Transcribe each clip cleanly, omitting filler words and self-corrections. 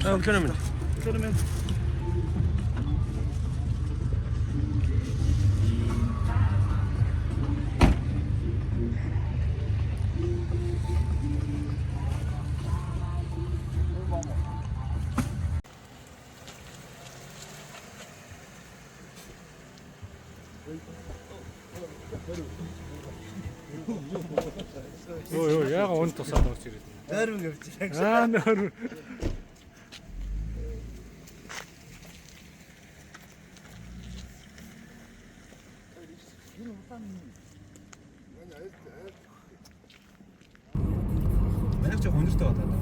Öldüremedi. Ой, яга он тусаад орж ирээд. Нойрмог явчихсан. Нойр. Манайх ч өнөртэй бодоод байна.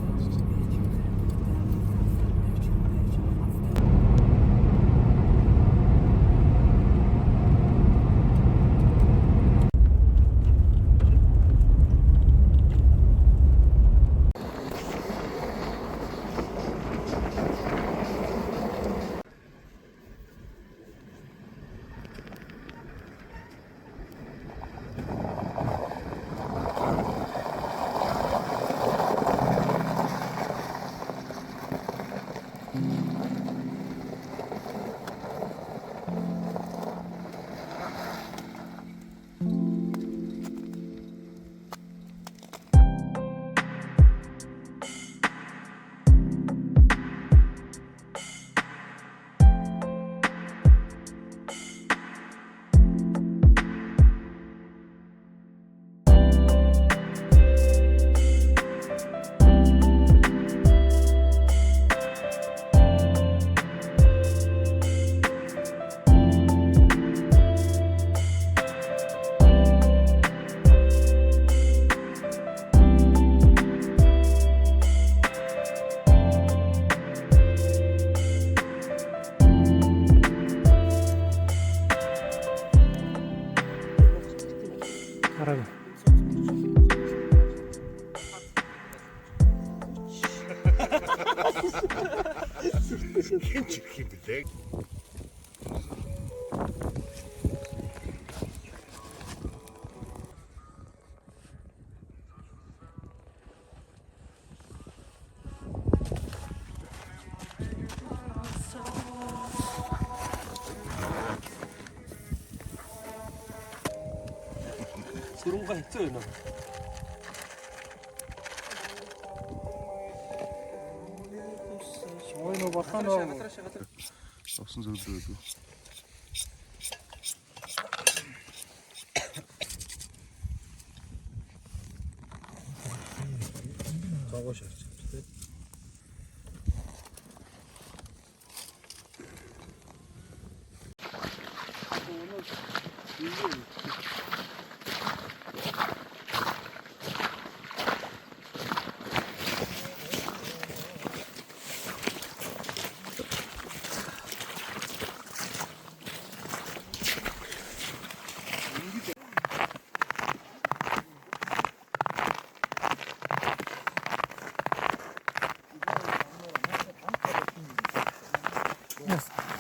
Хараа. Хинч хибдэг. Surunga хэцүү байна уу? Ой нөө баханаа. Авсан зөвлөө үү? Цогоо шарч тэ.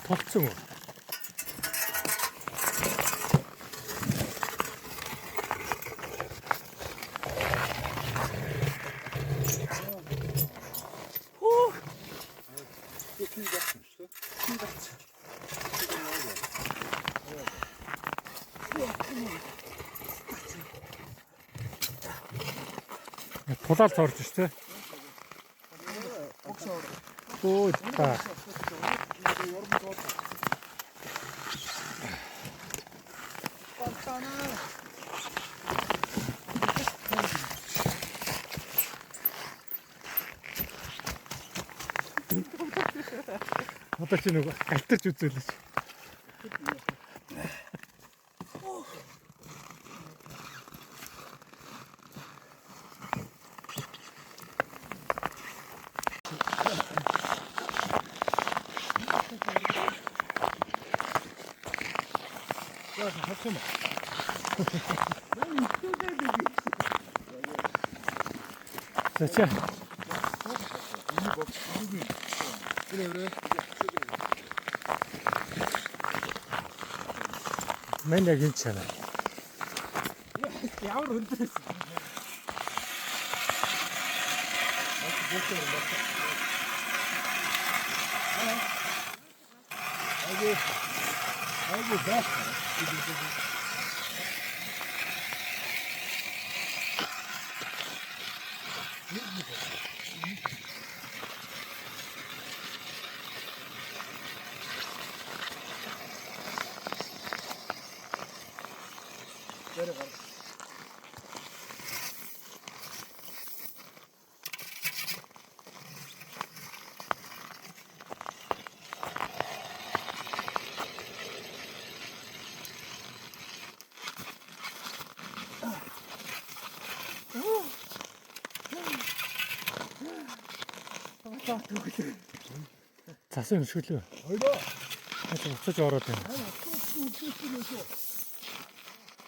Толцсон уу? Тулаал цорж штэ. Ой та. Одоо чи нэг альтарч үзүүлээч. За хавчмаа. За. Мен яг энэ чанаа. Ямар өндөр. 아이고 나. 내려가. Засан өсгөлөө. 어이다. Уцаж ороод байна.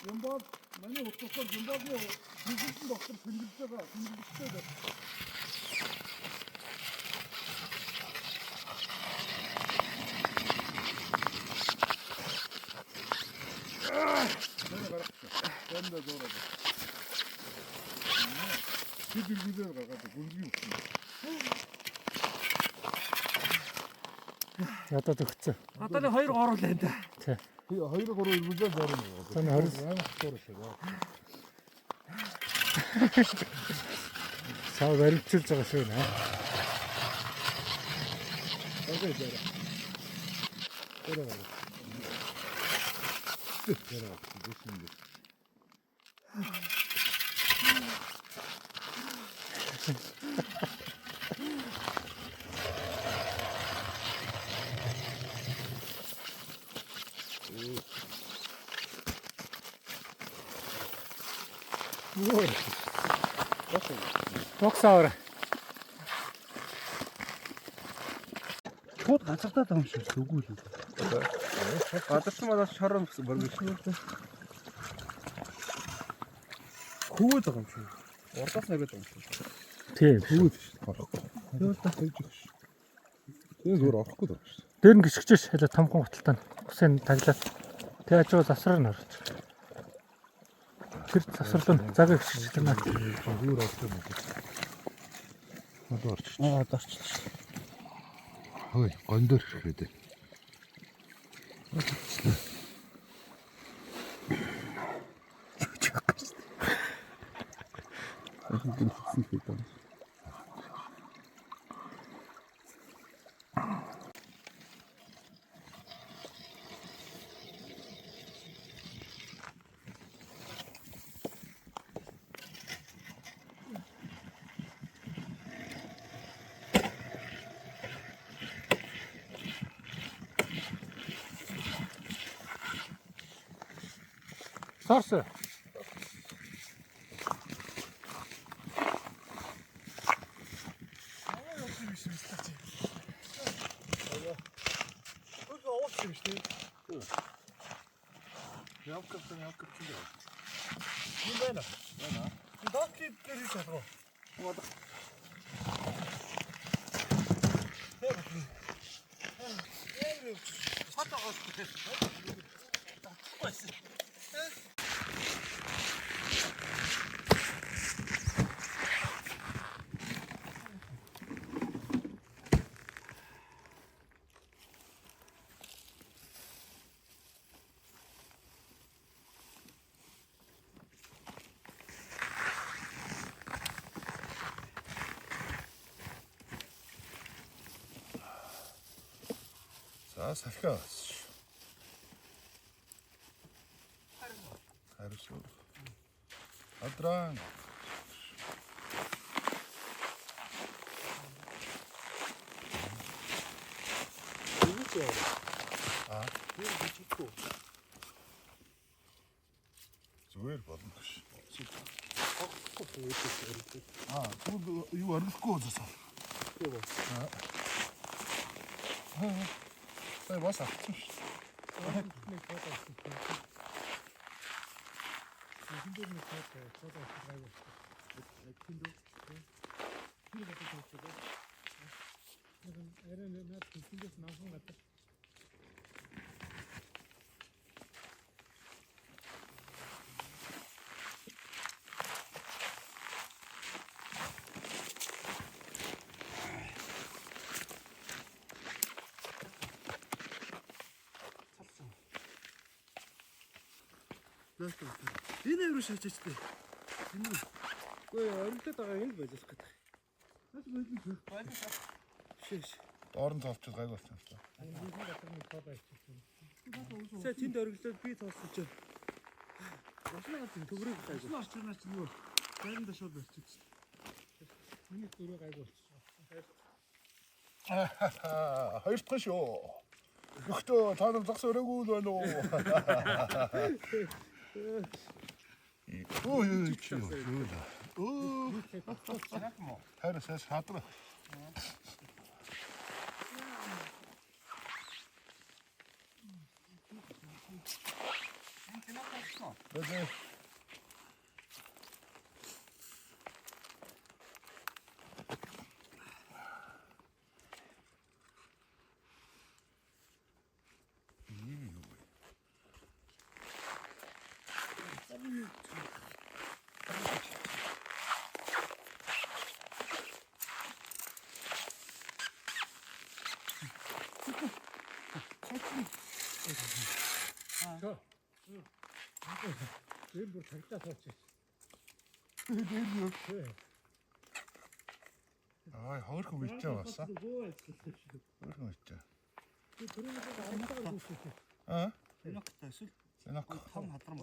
연밥 많이 없었어. 연밥이 무슨 없어. 근육자가 근육자가. 내려가라. 된다 돌아가. 비둘기들 가가지고 근육이 없어. Ядаад өгцөө. Одоо нэг хоёр оруулаа энэ. Тий. хоёроо гороо ирүүлээ зарим уу. Таны хорис. Сав баримтчилж байгаа шүү нэ. Окей, зарим. Зарим. Зарим. Гүшинд. Боксоор. Шууд ганцартаад байгаа юм шиг үгүй л. Гадарсан манаас шорон гэсэн боргоо шүү. Хөөд байгаа юм шиг. Урдаас наваад байгаа юм шүү. Тийм. Хөөд шүү. Орохгүй. Хөөд тавьж байгаа шүү. Тэгээ зөөр орохгүй даа шүү. Дээр нь гიშгчээш хэлээ томхон гуталтай. Усын таглаад. Тэгээ ажуу засраар нь орж. Тэр засварлын цагийг гიშгчлээ. Зөөр орсон юм. Одоо орч. Одоо орч. Хөөе, гондор ирэхэд. Сорс. Явкав чинь. Юм байна. Докки дээр хийж чадах уу? За салхиа. Харин. Адраа. Зүгээр болно гэж. Түр юу арилахгүй засан. Тай бас авчих шүү. Энэ рүү шаачаач тээ. Үгүй орилдод байгаа юм байлах гэдэг. Хас байлах. Шиш. Доорн цолчод гайг болсон юм байна. Сая тэнд орилдод би тоосч. Босноо төгрөг гайг. Босноо орчноо чи юу? Заримдаа шууд болчихсон. Миний дөрөв гайг болчихсон. Хоёр дахь шүү. Өгтөө та нар загс өрөөгүй л байна уу? Ой чи юу. Харин сайн шадраа. Окей. Тэр бүр цагтаа суучих. Аа, хөрхөн үлчээ басаа. Хөрхөн үлчээ. Аа? Энэхтэй эсвэл Энэк. том хадрам.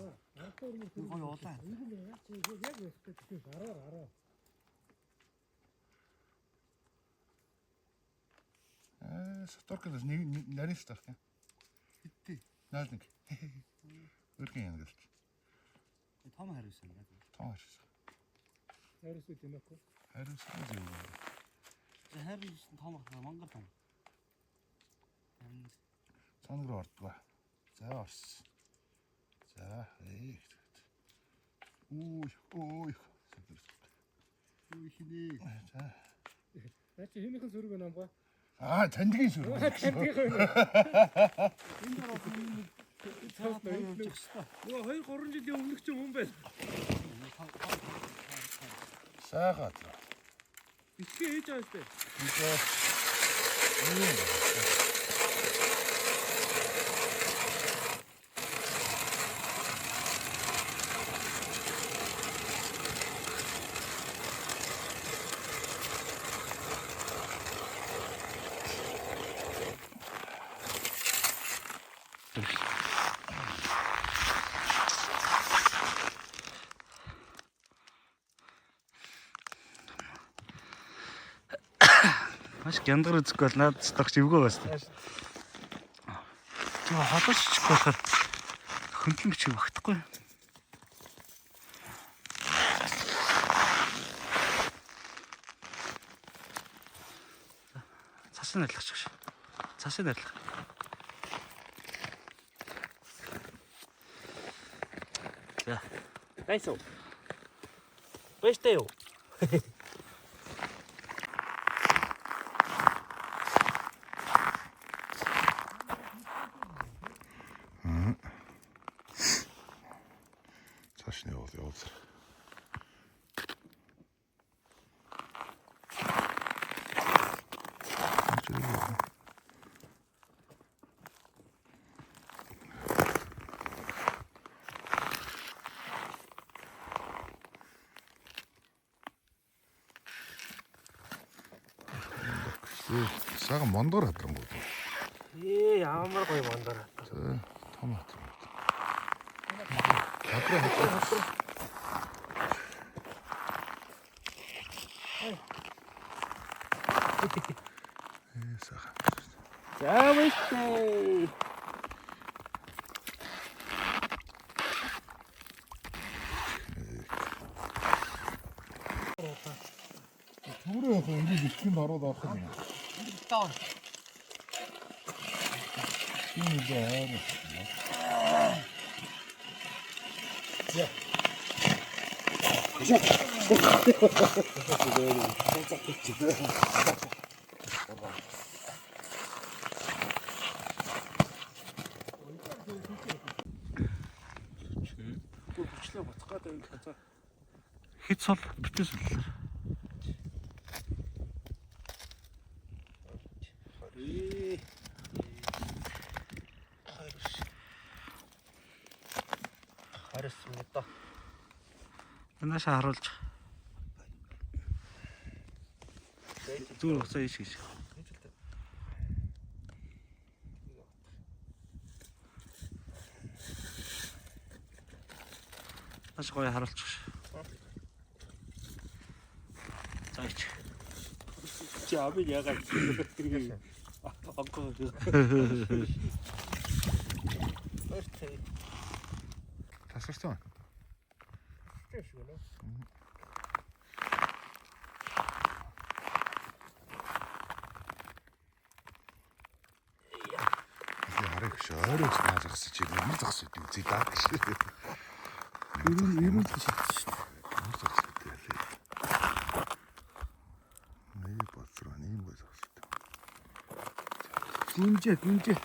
Гоё улаан. Сторкс нарийн сторк. Хиттэй. Наалник. Хөрхөн юм гэлч. Том хариусан гэдэг. Том харьс. Харис үү тийм ээ. Харин сайн зүйл. Хариусан том мангар том. Цанаг руу ордгоо. За орс. За ой. Ой хинээ. За. Наа чи хинийхэн сөрөг байна юм ба? Аа, цандгийн сүр. Цандгийн. Энэ дараа хүмүүс цаас явчих та. Нөгөө 2 3 жилийн өмнөх ч юм байна. Сайхан. Битгий хийж байгаа шүү дээ. Маш гяндар үзэхгүй бол надад стокч өвгөө басна. Тэгээ холоосчих болохоор хөндлөн бичиг багтахгүй. Цасын арилгач гэж. Цасын арилга. За. Найсоо. Бэштэйо. Цааш нь явуул. Сайхан мондор хадрангууд. Ямар гоё мондор. За, том хадран. Сайхан. За бэштэй. Түрээ яг ингэ бэлтгэнд ороод авах юм. Таа. Энэ дээр. Бүчлээ буцах гэдэг юм цаа. Хит сол битээс үлээ. 하렸습니다. Нааш харуулж. Зүгээр уцаа ийш гэж. Маш гоё харуулчих. Заач. Чи абид яагаад тэрийг анхаа. Тасарсан. Харах шоорос наазахс чи нэг зогсож үзье даа гэж. Ирүүл гэж хэлсэн шүү дээ. Ямар зогсож дээ. Нэг болцроо нэг гой зогсож. Гүнжээ.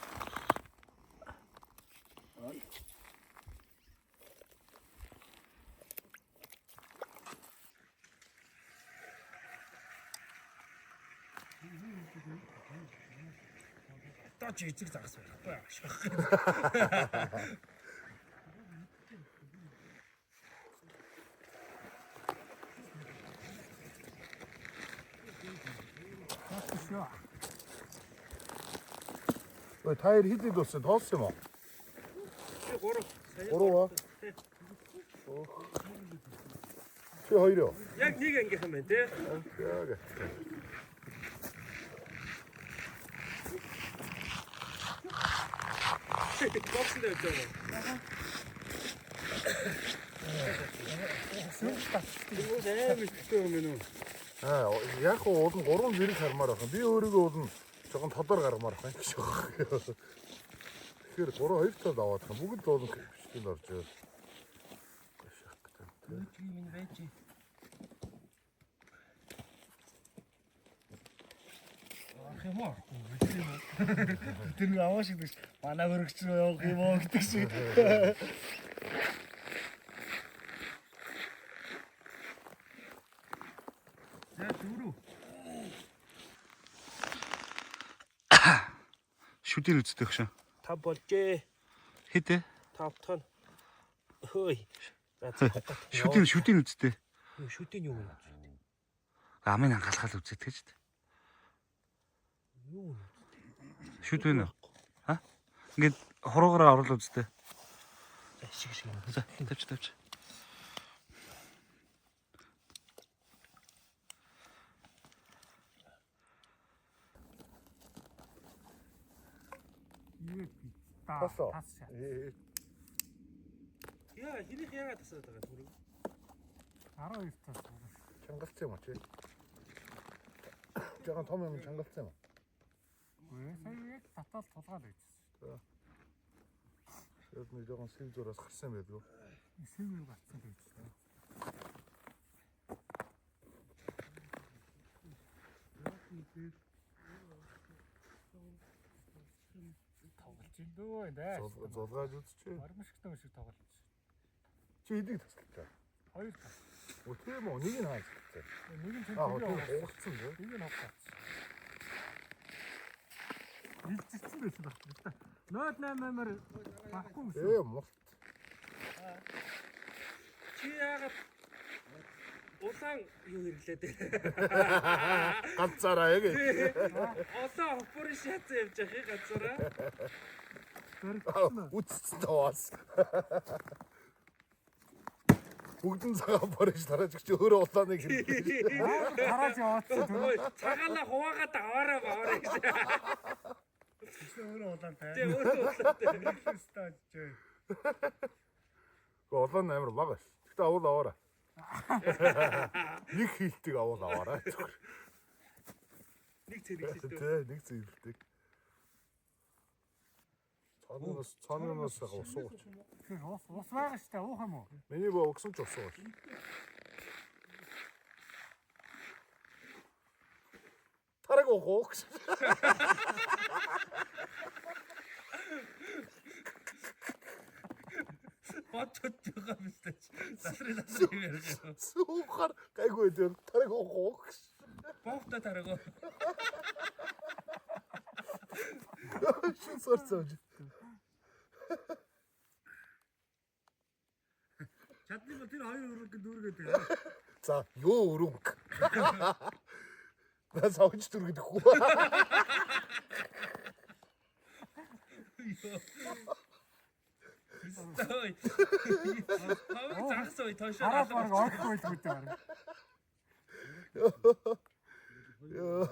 Таач эцэг загас байхгүй аашгүй. 왜 타일 히트 뒀어? 뒀어 뭐. 걸어와. чи хоёроо. Яг нэг ангийнхан байна тий. Яг. Боксд байж байгаа. Яг уул нь 3 зэрэг хармаар байна. Би өөрийгөө уул нь жоохон тодор гаргамаар байна гэж байна. Тэгэхээр 3 2 тал аваад байна. Бүгд уул нь бичлэнд орж ирэл. Минь байж. Хэмээ. Тэр нэг аваа шиг биш. Манай хөрөгч рүү явах юм уу гэдэг шиг. За дөрөв. Шүдийн үздэг шээ. 5 болжээ. Хэдэ? 5 тонн. Хөөе. Шүдийн үздэг. Шүдийн юу вэ? Амын ангалахал үздэг гэж. Юу? Шүд вэ нэ? Ха? Ингээд хуруугаараа оруулаад үздэг. Ашиг шиг юм. За, тавьч. 탔어. Яа, хинийх яагаад тасаад байгаа түрүү? 12 тас. 장갑재 맞지? 저건 터면 장갑재 뭐. 왜 사이에 татал тулгаад байжсэн. 그래도 저건 실조라서 харсан байдаг. Сэвэр батсан байжсэн. тоглож индөө нэ. зулгааж үзчихээ. Баримшигтай шиг тоглож. Чи эдийг таслаа. 2 тас. 어떻게 뭐 нэг нь хаалцсан. Нэг нь 어떻게 호흡сан 거? нэг нь авчихсан. Илчилсэн байсан байна. Ноод 8-аар баггүй юм шүү. 뭐. Чи яагаад улаан юу хэрэглээд байна? ганцаараа яг. Одоо хопор шатсан явж байгаа ганцаараа. үцсэн таваас. бүгдэн цагаан борож тарааж чи өөрөө улааныг хэрэглэж. Тарааж яваадсан түр. Цагаанаа хуваагаад аваараа гэж. Өөрөө улаантай. Тэ өөрөө улаантай. Хэвчээ. улаан амар бага ш. Гэтэ авал аваараа. Нэг хийлтийг авал аваараа. Нэг зэрэг шүү. Тэ нэг зэрэгтэй. цаанаас усууч. Ус байгаа штэ уух юм уу? Миний боо өгсөн ч усууч. тараг уух. Бодож байгаа юм шүү. Засрын яриа. Суухаар гайгүй дээ. тараг уух. Бовта тараг. Шин сорцооч. Чадны бол тэр хоёр өрөнгө дүүргээд тэгээ. За ёо өрөнгө. На савч дүргээд хүү. Ой. Хавар загсаа тошоо. Хараад баг ойхгүй л гэдэг байна. Ёо.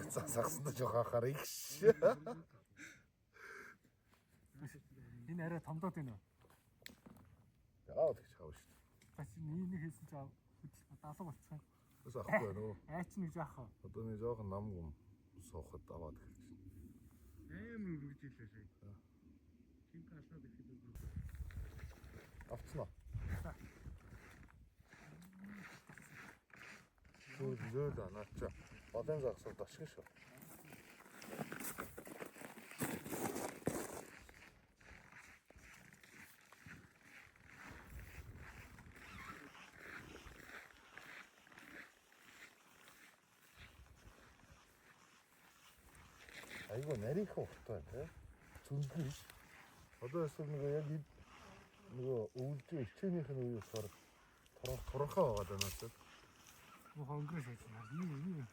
Засагсанд жоо хахаар ихш. Энэ арай томдоод байна уу? Яа тэгж хав шүү. Бас нэг хийсэн ч даалга болчихсон. Бас ахгүй нөө. Айч нэг яах вэ? Одоо нэг жоохон намгум суухад аваад ирж байна. Амар үргэлжлээ сая. Хин калнаа бэлхээд. Авцнаа. Зөөл анаача. Бадэн загсаа дашгин шүү. Айгу нарийнх ухтай тий. Зүнхий. Одоо эсвэл нэг яг нөгөө өвлж ичээнийх нь үе болохоор торонхоо байгаа даа надад. Мохоо өнгөрөөж байна. Ийм.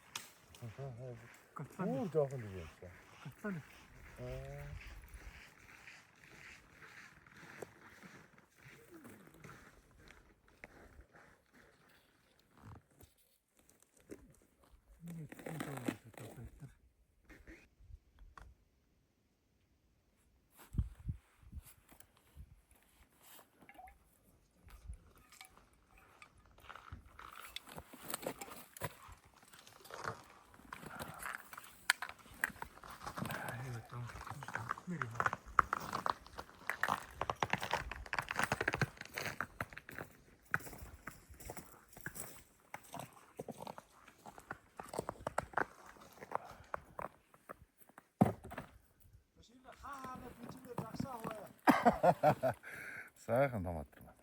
Өөр жоохон нэг юм шиг. Гатлаа. Сайхан томатр байна.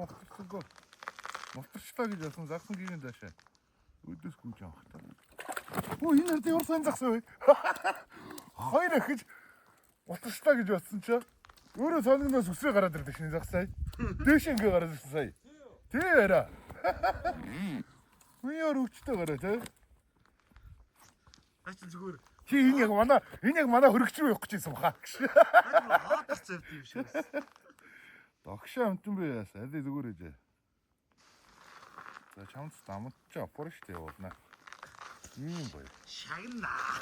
Мохтчихгүй. Мохтчихлаа гэж ясан загсан гинэ даашаа. Өдөөс гүйж авах та. Оо энэ нарт юусан загсан вэ? Хоёр ахиж мохтчихлаа гэж батсан чи. Өөрөө цаанаас үсрээ гараад ирдэ шинэ загсаа. Дээш ингээ гараад ирсэн сая. Тэ яра. Үеэр өвчтэй гараа тэ. Аач зүгээр. Чи энэ яг манай хөрөгч рүү явах гэжсэн баха. Хаадаг завт юм шиг. Догшоо амтан би яасан. Аль зүгээр ээжээ. За чамд дамт ч апор штэ явуулна. Ийм бай. Шагнаа.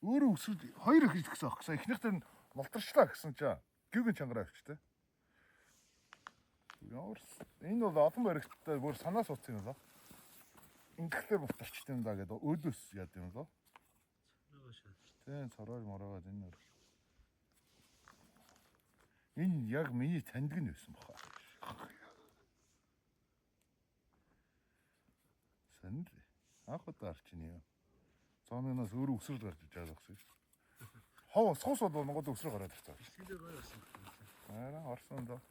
Өөрөө өсвөл хоёр их гэсэн ах гэсэн. Эхнийхтэр нь молторчлаа гэсэн чаа. Гүгэн чангараа авчтай. Энэ бол олон баригчтай бүр санаа суудсан юм лоо. Ингэхлээр молторчтой юм даа гэдэг өөдөөс яд юм лоо. Тэн цорой мороод энэ нөр. Энэ яг миний таньдаг нь байсан баха. Сэнд анх удаа арчны юм. Цаанаас өөрөө өсрөл гарч иж байгаа гэсэн шүү. Хоо сус бол Монгол өсрөл гараад ирсэн. Сэлээр гоё болсон. Аа орсон доо.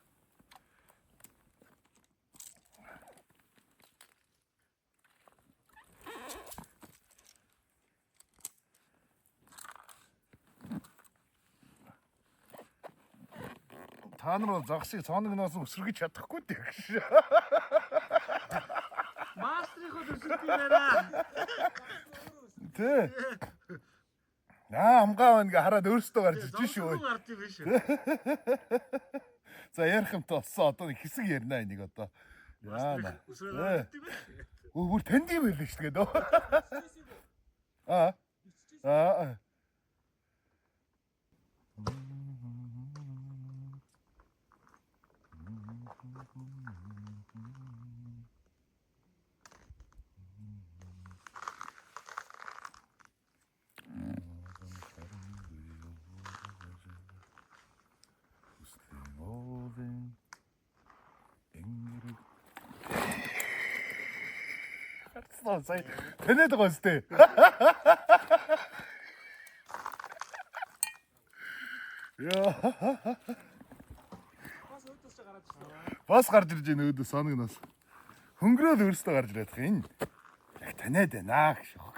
та нар бол загсыг цооногноос өсргөж чадахгүй дээ. Мастриход өсөлт юм байна. Тэ. Амгаа ингээ хараад өөрсдөө гарч ирж шүү. Гарч ирж биш. За ярих юм тоссон одоо нэг хэсэг ярина энийг одоо. Яана. Өөр танд юм байл шүү дээ. Аа. Сая тэнэд байгаа сте. Яа. Бас гарч ирж байна өөдөө соногноос. Хөнгөрөөл өөрсдөө гарч ирээд байгаа энэ. Яг танаад байна гэх шок.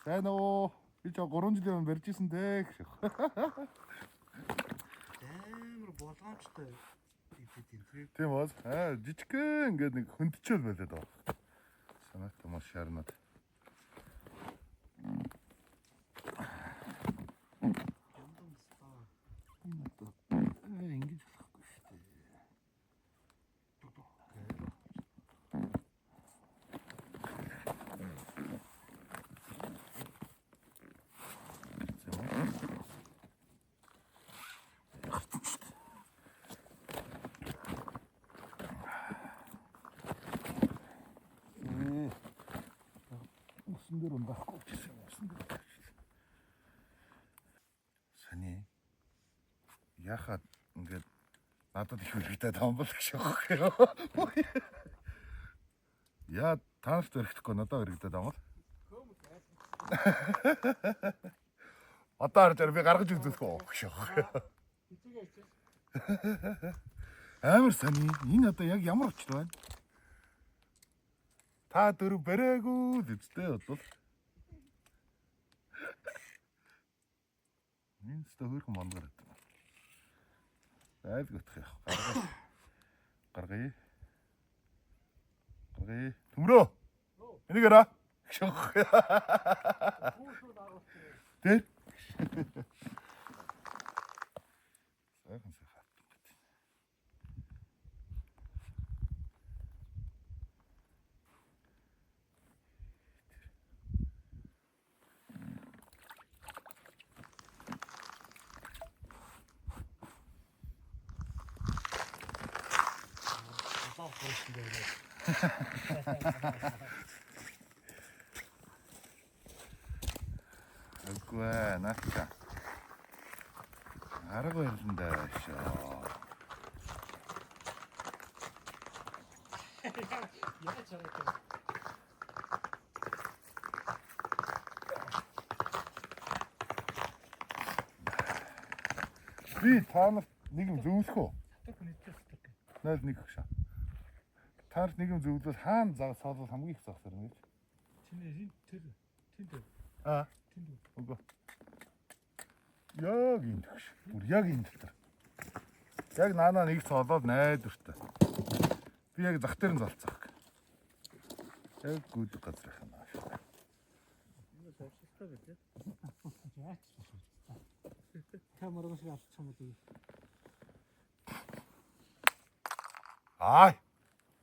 Сайн уу? Би ч 3 жилийн өмнө барьж исэн дээ гэх шок. Амар болгоомжтой. Тийм бол жижигхэн ингээд нэг хөндчөөл байлаа даа. Санаатай маш шарнаад. Ингэж болохгүй шүү дээ. Усан дээр ундаахгүй гэсэн усан дээр. Саний яхад ингээд надад их үлгтэй таамбал гэж байна. Яа танарт өргөхгүй надад өргөдөд таамбал. Одоо харж би гаргаж үзүүлэхгүй гэж байна. Амар саний энэ одоо яг ямар очтой байна? Та дөрөв бариагүй л үстэй бодлоо. Энэ өстө хөрхөн мандгараад байна. Айд готх яах. Гаргая. Төмрөө. Энийг яра. Тэ? Сайхан. Үгүй наача. Арга байлаа шоо. Би танарт нэг юм зөвлөх үү? Найл нэг хөшөө. Танарт нэг юм зөвлөвөл хаана зав соолол хамгийн их зогсоор юм гэж. Чиний тэр Үгүй. Яг энэ гэж. Бүр яг энэ дотор. Яг наанаа нэг цоолоод найдвартай. Би яг зах дээр нь залцаах. Яг гүйдэг газар их юм аа. Энэ совстой гэдэг. яач. Камераа шиг авчих юм уу? Ай.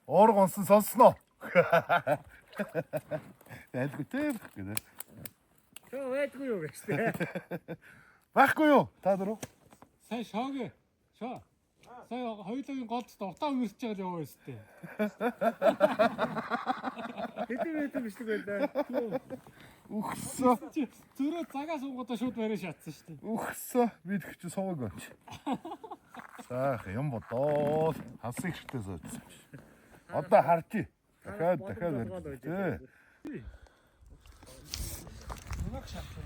Оор гонсон сонсноо. Ялгүй тийм гэдэг. Чөө байдгүй юу гэжтэй. Байхгүй юу? Та дөрөв. Сайн шоогээ. Шоо. Сайн хоёулын голд дуртаа үрсэж байгаа л яваа өстэй. Хэдэн бишдэг байлаа. Үхсөө. Зөрөө цагаас суугаад шууд барай шатсан шүү дээ. Үхсөө. Би тэгч сууг онч. Заах юм бодоо. Хасыг шигтэй суудсан. Одоо харчи. Дахиад барьж. Тий. Унаг шатсан.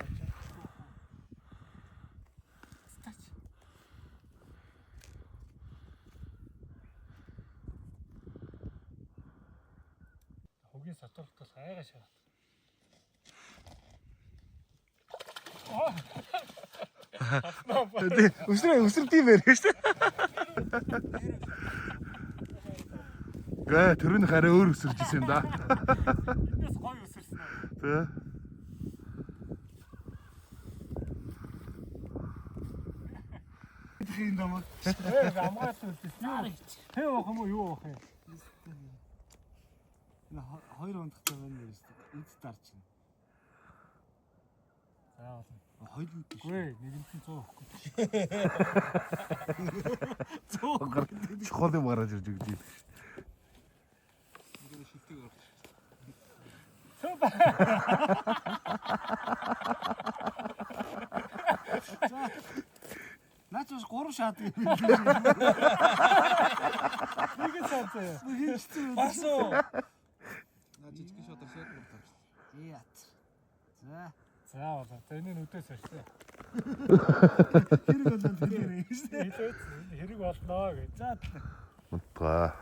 Хогийн сатуртаас айгаа шагаад. Өсрөв тийм байх шүү дээ. Гэ тэрний хараа өөр өсөрж исэн юм да. Эндээс гоё өсөрсөн аа. Тэ. Хийн даа. Амгаалсан үлдээс юу? Хэв авах юм уу юу авах юм? Энэ 2 ондохтой байна нэр шүү дээ. Эд дарч чинь. За болно. 2 юу гэж. Гүй, нэгэнт нь 100 авахгүй. 100 Чухал юм гараад ирж өгч юм. энэ шилдэг авах. Наач бас 3 шаад юм. Нэг цаацаа. Хийчихсэн. Басуу. Наач жижиг шоотор шууд тавьчих. Яат. За. За болоо. Тэний нүдээс очсон. Хэрэг болон тэр юм шүү дээ. Хэрэг болноо гэж. За. Утгаа.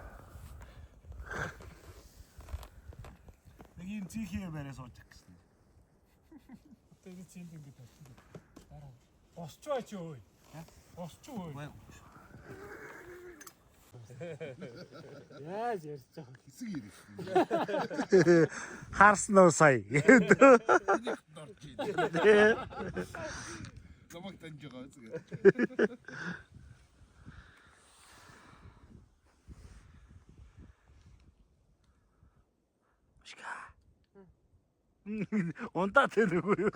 Нэг юм зихээ барай суучих гэсэн. Одоо энэ цэнд ингэж болсон. Дараа. Босч бай чи өө. Босч өө. Яаж ярьж байгаа Хэсэг ирэх. Харсноо сая. Намайг таньж байгаа зүг. Унтаа тэр үгүй юу?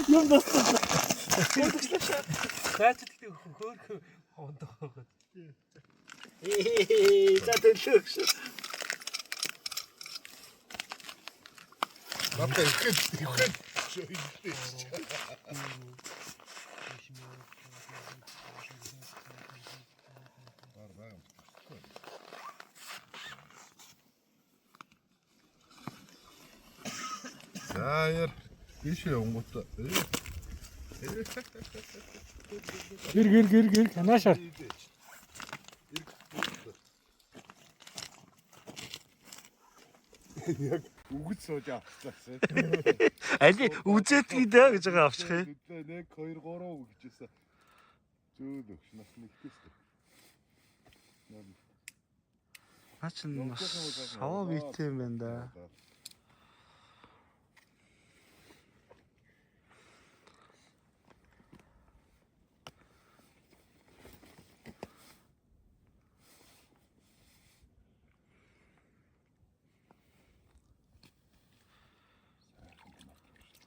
Юм дассан. Цаач гэдэг хөөхөө хондоо байгаа. За төлөөш. Намтай ихэд. За яар биш онгот. Гэр канашаар. Яг үгд сууж авчихсан. Али үзээд гидэ гэж байгаа авчих юм. 1 2 3 гэжсэн. Зөөл өгш нас нэгтэйс. Наа чи саваа бийтэй юм байна да.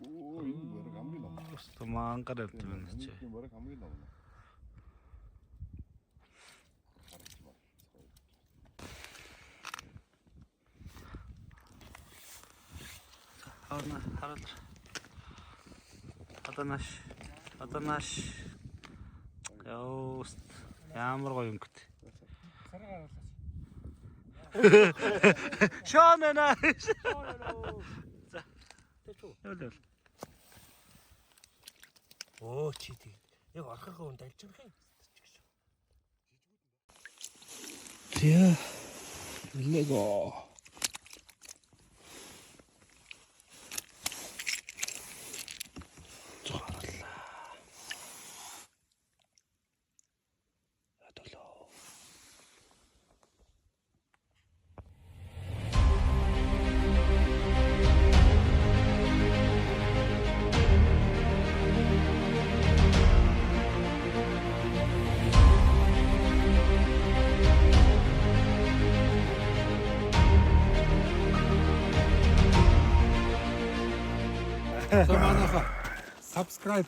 Оо энэ бараг хамгийн ном. Просто мангар явд байна чи. Энэ бараг хамгийн ном. Хараад. Одоо нааш. Яа, ямар гоё өнгөт. Саргаа Шонена. За. Тэчүү. Яа. Оо чи тийм. Яг орхихоо үнд алж байгаа юм. Тя. Лего. За манайха subscribe